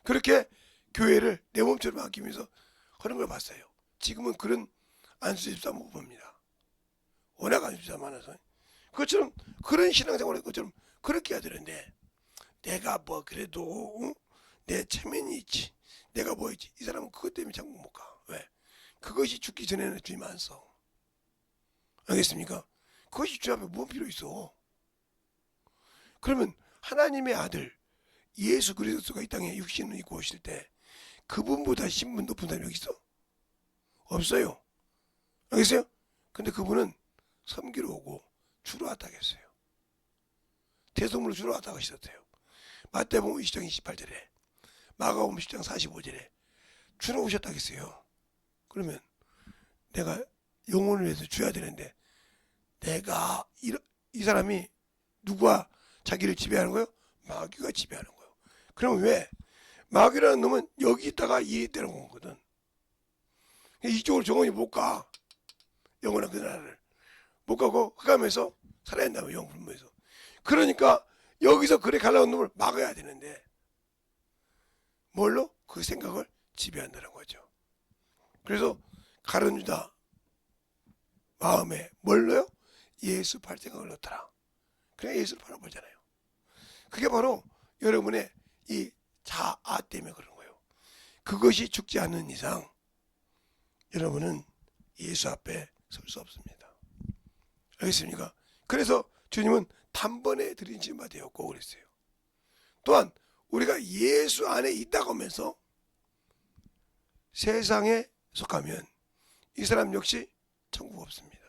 그렇게 교회를 내 몸처럼 아끼면서 하는 걸 봤어요. 지금은 그런 안수집사 못 봅니다. 워낙 안수집사 많아서. 그것처럼 그런 신앙생활을 것처럼 그렇게 해야 되는데 내가 뭐 그래도 내 체면이 있지. 내가 뭐 있지. 이 사람은 그것 때문에 장국 못 가. 왜? 그것이 죽기 전에는 주님 안 써. 알겠습니까? 그것이 주 앞에 뭔 필요 있어. 그러면 하나님의 아들 예수 그리스도가 이 땅에 육신을 입고 오실 때 그분보다 신분 높은 사람이 여기 있어? 없어요. 알겠어요? 근데 그분은 섬기러 오고 주로 왔다 했어요. 대속물로 주로 왔다 하셨대요. 마태복음 20장 28절에 마가복음 10장 45절에 주로 오셨다 했어요. 그러면 내가 영혼을 위해서 줘야 되는데 내가 이 사람이 누가 자기를 지배하는 거예요? 마귀가 지배하는 거예요. 그럼 왜? 마귀라는 놈은 여기 있다가 이 있다는 거거든. 이쪽으로 정원이 못 가. 영원한 그 나라를 못 가고 흑암에서 살아야 한다며, 영분부에서. 그러니까 여기서 그래 가려는 놈을 막아야 되는데 뭘로? 그 생각을 지배한다는 거죠. 그래서 가룟 유다 마음에 뭘로요? 예수 팔 생각을 넣더라. 그냥 예수를 바라보잖아요. 그게 바로 여러분의 이 자아 때문에 그런 거예요. 그것이 죽지 않는 이상 여러분은 예수 앞에 설 수 없습니다. 알겠습니까? 그래서 주님은 단번에 들이신 바 되었고 그랬어요. 또한 우리가 예수 안에 있다고 하면서 세상에 속하면 이 사람 역시 천국 없습니다.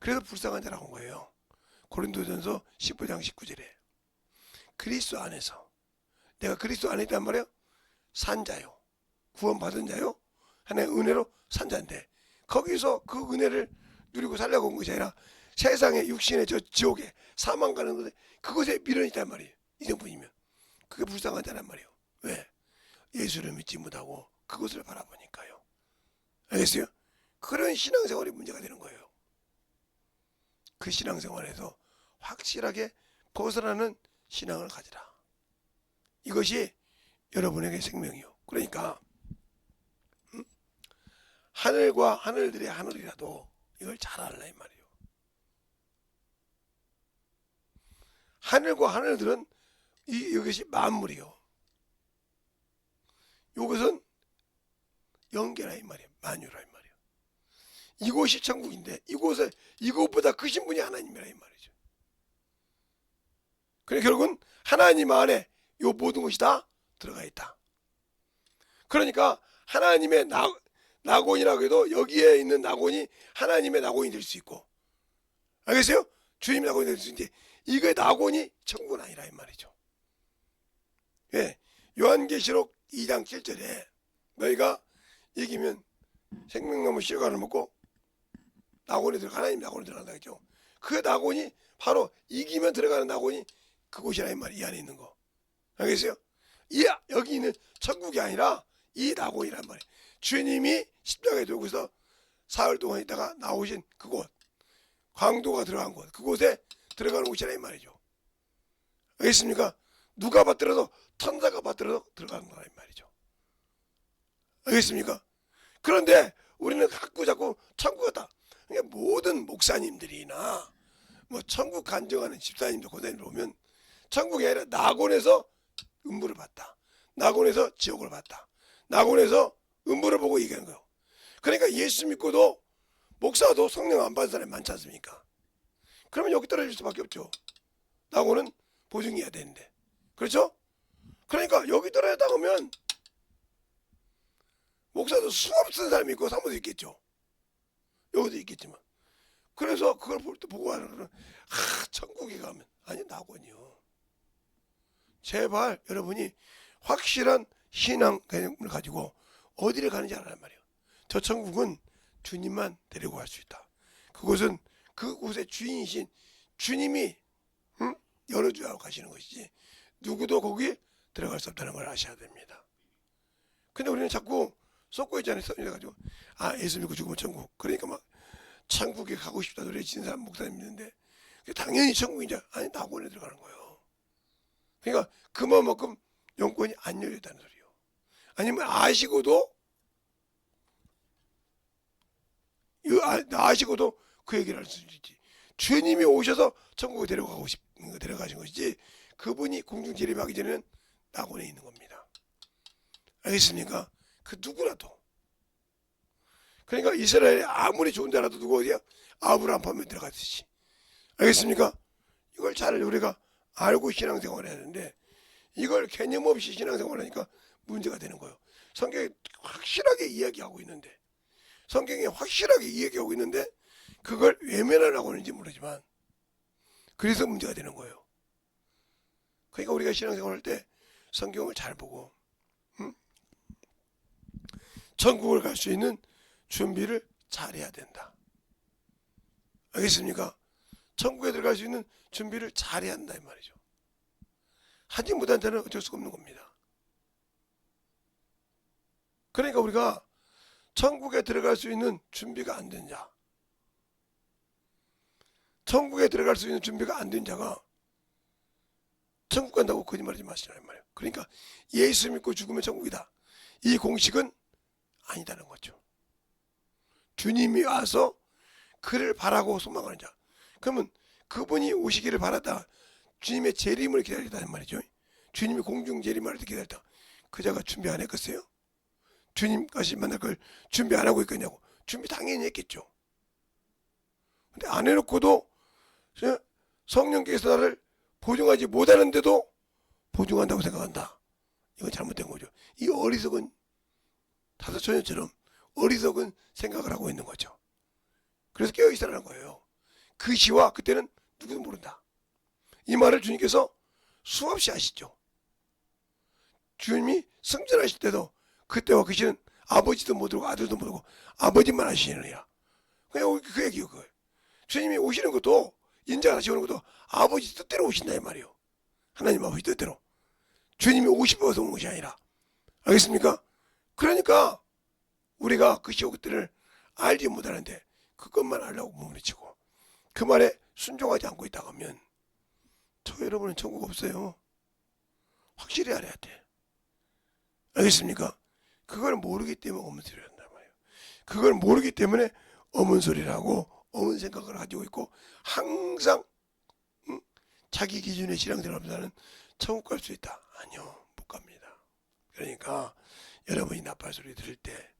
그래서 불쌍한 자라고 한 거예요. 고린도전서 15장 19절에 그리스도 안에서, 내가 그리스도 안에 있단 말이에요. 산 자요, 구원받은 자요, 하나의 은혜로 산 자인데 거기서 그 은혜를 누리고 살려고 온 것이 아니라 세상의 육신의 저 지옥에 사망 가는 곳에 그곳에 미련이 있단 말이에요. 이정뿐이면 그게 불쌍한 자란 말이에요. 왜? 예수를 믿지 못하고 그것을 바라보니까요. 알겠어요? 그런 신앙생활이 문제가 되는 거예요. 그 신앙생활에서 확실하게 벗어나는 신앙을 가지라. 이것이 여러분에게 생명이요. 그러니까 하늘과 하늘들의 하늘이라도 이걸 잘 알라 이 말이에요. 하늘과 하늘들은 이것이 만물이요. 이것은 영계라 이 말이에요. 만유라 이 말이에요. 이곳이 천국인데 이곳보다 크신 분이 하나님이라 이 말이죠. 그래 결국은 하나님 안에 이 모든 것이 다 들어가 있다. 그러니까 하나님의 낙원이라고 해도 여기에 있는 낙원이 하나님의 낙원이 될 수 있고, 알겠어요? 주님의 낙원이 될 수 있는데 이게 낙원이 천국은 아니라 이 말이죠. 예, 요한계시록 2장 7절에 너희가 이기면 생명나무 씨앗을 먹고 낙원에 들어가, 하나님 낙원에 들어간다 했죠. 그 낙원이 바로 이기면 들어가는 낙원이 그곳이라 이 말이, 이 안에 있는 거. 알겠어요? 여기 있는 천국이 아니라 이 낙원이란 말이에요. 주님이 십자가에 들고서 사흘 동안 있다가 나오신 그곳, 광도가 들어간 곳, 그곳에 들어가는 곳이라 이 말이죠. 알겠습니까? 누가 받들어도, 천사가 받들어도 들어가는 거라 이 말이죠. 알겠습니까? 그런데 우리는 자꾸 천국 같다. 그러니까 모든 목사님들이나 뭐 천국 간증하는 집사님들, 권사님들 보면 천국이 아니라 낙원에서 음부를 봤다, 낙원에서 지옥을 봤다, 낙원에서 음부를 보고 얘기하는 거예요. 그러니까 예수 믿고도 목사도 성령 안 받은 사람이 많지 않습니까? 그러면 여기 떨어질 수밖에 없죠. 낙원은 보증해야 되는데, 그렇죠? 그러니까 여기 떨어졌다 보면 목사도 수없은 사람이 있고 사모도 있겠죠. 여기도 있겠지만. 그래서 그걸 보고 하는 거는 천국에 가면, 아니 낙원이요. 제발 여러분이 확실한 신앙 개념을 가지고 어디를 가는지 알아란 말이에요. 저 천국은 주님만 데리고 갈 수 있다. 그곳은 그곳의 주인이신 주님이 열어주라고 가시는 것이지 누구도 거기 들어갈 수 없다는 걸 아셔야 됩니다. 근데 우리는 자꾸 쏟고 있잖아요. 그래가지고 예수 믿고 죽으면 천국, 그러니까 막 천국에 가고 싶다 노래 지는 사람 목사님 있는데 당연히 천국이냐? 아니 낙원에 들어가는 거예요. 그러니까 그만큼 영권이 안 열렸다는 소리요. 아니면 아시고도 그 얘기를 할 수 있지. 주님이 오셔서 천국에 데려가신 것이지 그분이 공중재림하기 전에는 낙원에 있는 겁니다. 알겠습니까? 그 누구라도. 그러니까 이스라엘이 아무리 좋은 자라도 누구 어디야? 아브라함 판에 들어갔듯이. 알겠습니까? 이걸 잘 우리가 알고 신앙생활을 해야 되는데 이걸 개념 없이 신앙생활을 하니까 문제가 되는 거예요. 성경에 확실하게 이야기하고 있는데 그걸 외면하려고 하는지 모르지만 그래서 문제가 되는 거예요. 그러니까 우리가 신앙생활 할 때 성경을 잘 보고 천국을 갈 수 있는 준비를 잘해야 된다. 알겠습니까? 천국에 들어갈 수 있는 준비를 잘해야 한다 이 말이죠. 하지 못한 자는 어쩔 수가 없는 겁니다. 그러니까 우리가 천국에 들어갈 수 있는 준비가 안 된 자, 천국에 들어갈 수 있는 준비가 안 된 자가 천국 간다고 거짓말하지 마시라는 말이에요. 그러니까 예수 믿고 죽으면 천국이다. 이 공식은 아니다는 거죠. 주님이 와서 그를 바라고 소망하는 자. 그러면 그분이 오시기를 바라다 주님의 재림을 기다리다는 말이죠. 주님이 공중 재림을 기다리다 그 자가 준비 안 했겠어요? 주님까지 만날 걸 준비 안 하고 있겠냐고. 준비 당연히 했겠죠. 근데 안 해놓고도 성령께서 나를 보증하지 못하는데도 보증한다고 생각한다. 이건 잘못된 거죠. 이 어리석은 다섯처녀처럼 어리석은 생각을 하고 있는 거죠. 그래서 깨어있으라는 거예요. 그 시와 그때는 누구도 모른다. 이 말을 주님께서 수없이 하시죠. 주님이 승천하실 때도 그때와 그 시는 아버지도 못 오고 아들도 못 오고 아버지만 하시느니라. 그냥 그 얘기예요. 그걸. 주님이 오시는 것도 인자하시 오는 것도 아버지 뜻대로 오신다 이 말이에요. 하나님 아버지 뜻대로. 주님이 오시면서 오는 것이 아니라. 알겠습니까? 그러니까 우리가 그 시호 그때를 알지 못하는데 그것만 알려고 몸부림치고 그 말에 순종하지 않고 있다 하면 저 여러분은 천국 없어요. 확실히 알아야 돼. 알겠습니까? 그걸 모르기 때문에 어문 소리를 한단 말이에요. 그걸 모르기 때문에 어문 소리라고 어문 생각을 가지고 있고 항상 자기 기준의 신앙생활보다는 천국 갈 수 있다. 아니요. 못 갑니다. 그러니까 여러분이 나팔 소리 들을 때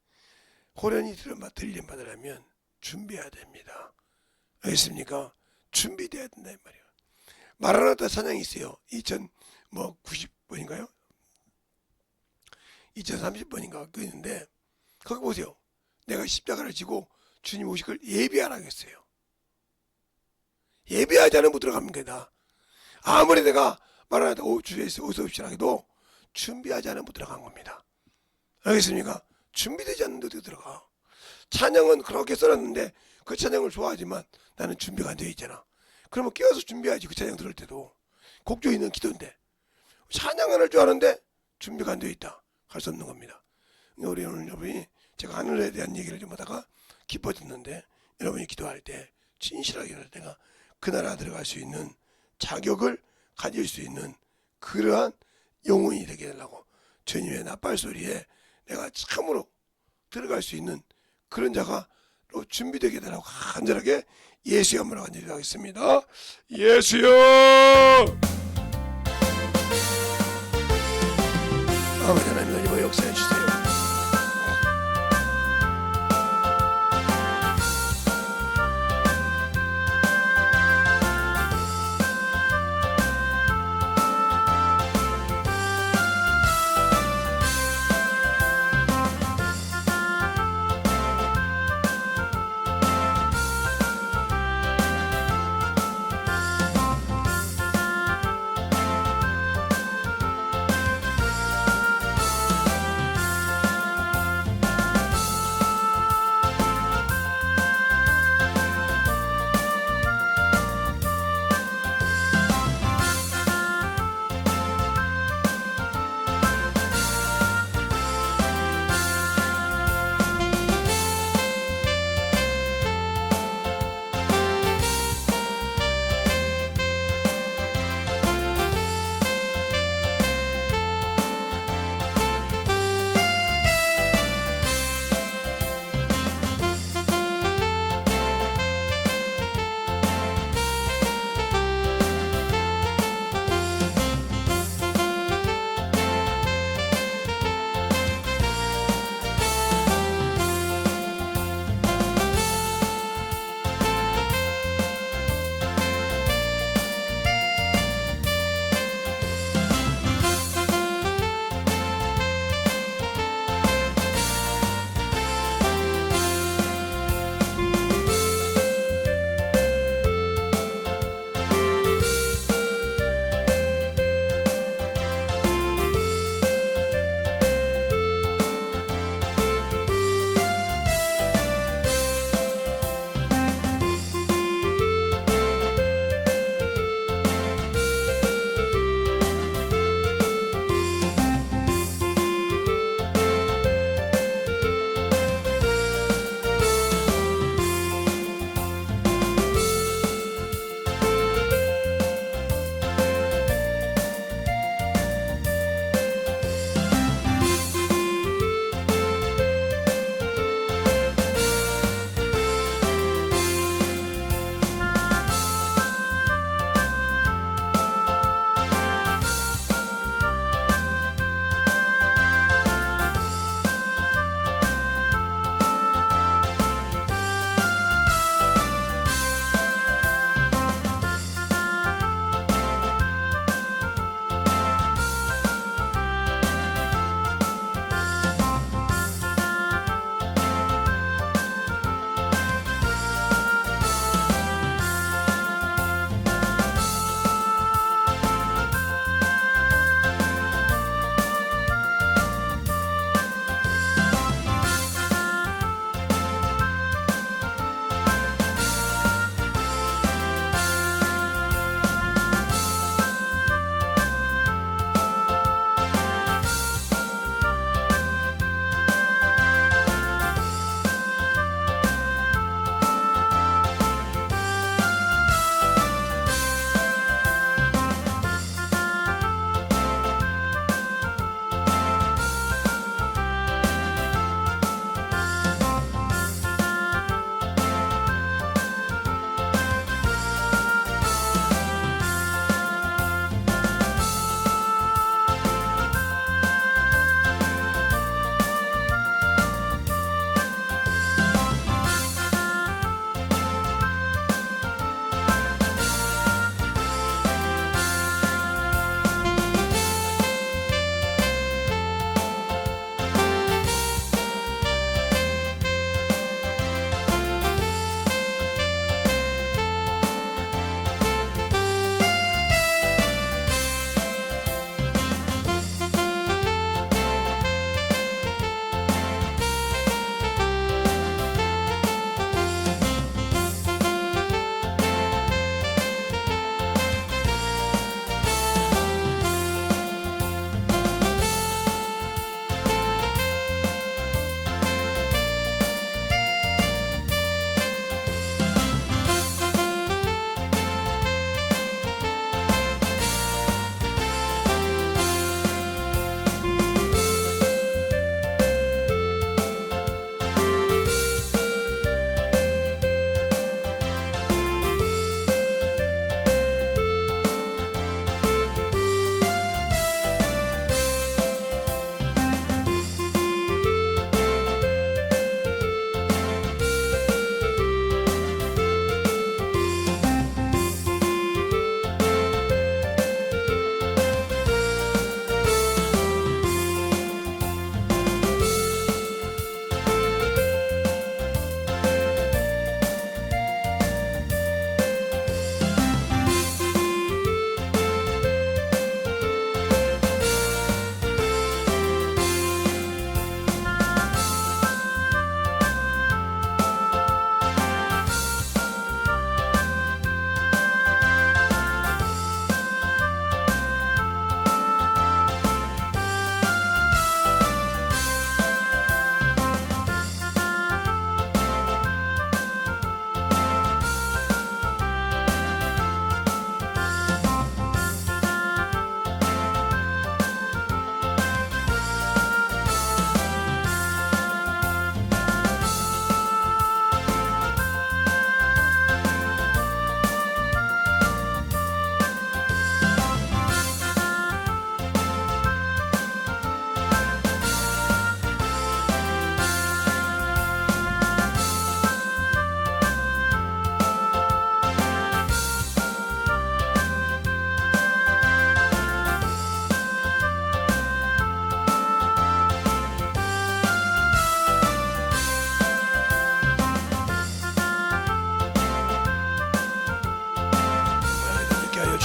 호련히 들림 받으려면 준비해야 됩니다. 알겠습니까? 준비돼야 된다 이 말이에요. 마라나타 찬양이 있어요. 2090번인가요? 2030번인가 그 있는데 거기 보세요. 내가 십자가를 지고 주님 오실 걸 예비하라고 했어요. 예비하지 않으면 못 들어갑니다. 아무리 내가 마라나타 주 예수 어서 오시라 해도 준비하지 않으면 못 들어간 겁니다. 알겠습니까? 준비되지 않는데 어떻게 들어가? 찬양은 그렇게 써놨는데 그 찬양을 좋아하지만 나는 준비가 안 되어 있잖아. 그러면 깨어서 준비해야지. 그 찬양 들을 때도 곡조 있는 기도인데 찬양을 할 줄 아는데 준비가 안 되어 있다. 할 수 없는 겁니다. 우리 오늘 여러분이 제가 하늘에 대한 얘기를 좀 하다가 기뻐 듣는데 여러분이 기도할 때 진실하게 기도할 때가 그 나라 들어갈 수 있는 자격을 가질 수 있는 그러한 영혼이 되게 되려고 주님의 나팔 소리에 내가 참으로 들어갈 수 있는 그런 자가 준비되게 되라고 간절하게 예수의 한번로 간절히 하겠습니다. 예수여! 아버지 하나님 은혜와 역사해 주세요.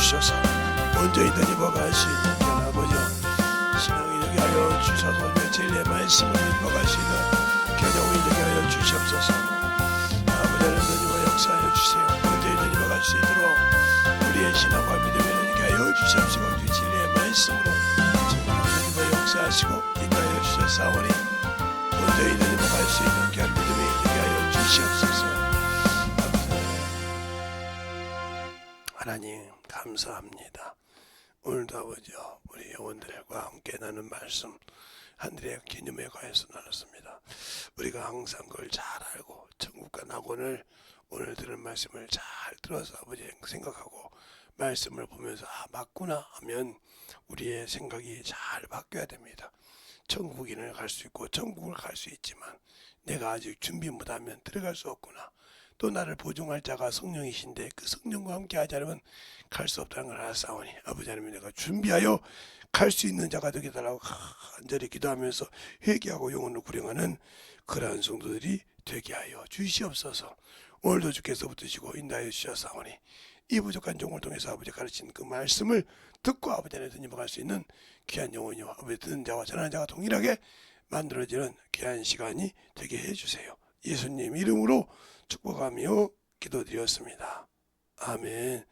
주셔서 온전히 던입어갈 수 있는 귀한 아버지 신앙이 되게 하여 주셔서 진리의 말씀을 던입어갈 수 있는 귀한 영혼이 되게 하여 주시옵소서. 아버지 하나님 던입어 역사하여 주세요. 온전히 던입어갈 수 있도록 우리의 신앙과 믿음을 되게 하여 주시옵시고 주 진리의 말씀으로 던입어 역사하시고 인도하여 주셨사오니 온전히 던입어갈 수 있는 귀한 믿음이 되게 하여 주시옵소서. 하나님 감사합니다. 오늘도 아버지여 우리 영혼들과 함께 나눈 말씀 하늘의 기념에 관해서 나눴습니다. 우리가 항상 그걸 잘 알고 천국과 낙원을 오늘 들은 말씀을 잘 들어서 아버지 생각하고 말씀을 보면서 맞구나 하면 우리의 생각이 잘 바뀌어야 됩니다. 천국인을 갈 수 있고 천국을 갈 수 있지만 내가 아직 준비 못하면 들어갈 수 없구나. 또 나를 보증할 자가 성령이신데 그 성령과 함께 하지 않으면 갈 수 없다는 걸 알았사오니 아버지 하나님 내가 준비하여 갈 수 있는 자가 되게 달라고 간절히 기도하면서 회개하고 영혼을 구령하는 그러한 성도들이 되게 하여 주시옵소서. 오늘도 주께서 붙드시고 인도하여 주셨사오니 이 부족한 종을 통해서 아버지 가르친 그 말씀을 듣고 아버지 안에 던져갈 수 있는 귀한 영혼이요 아버지 듣는 자와 전하는 자가 동일하게 만들어지는 귀한 시간이 되게 해주세요. 예수님 이름으로 축복하며 기도드렸습니다. 아멘.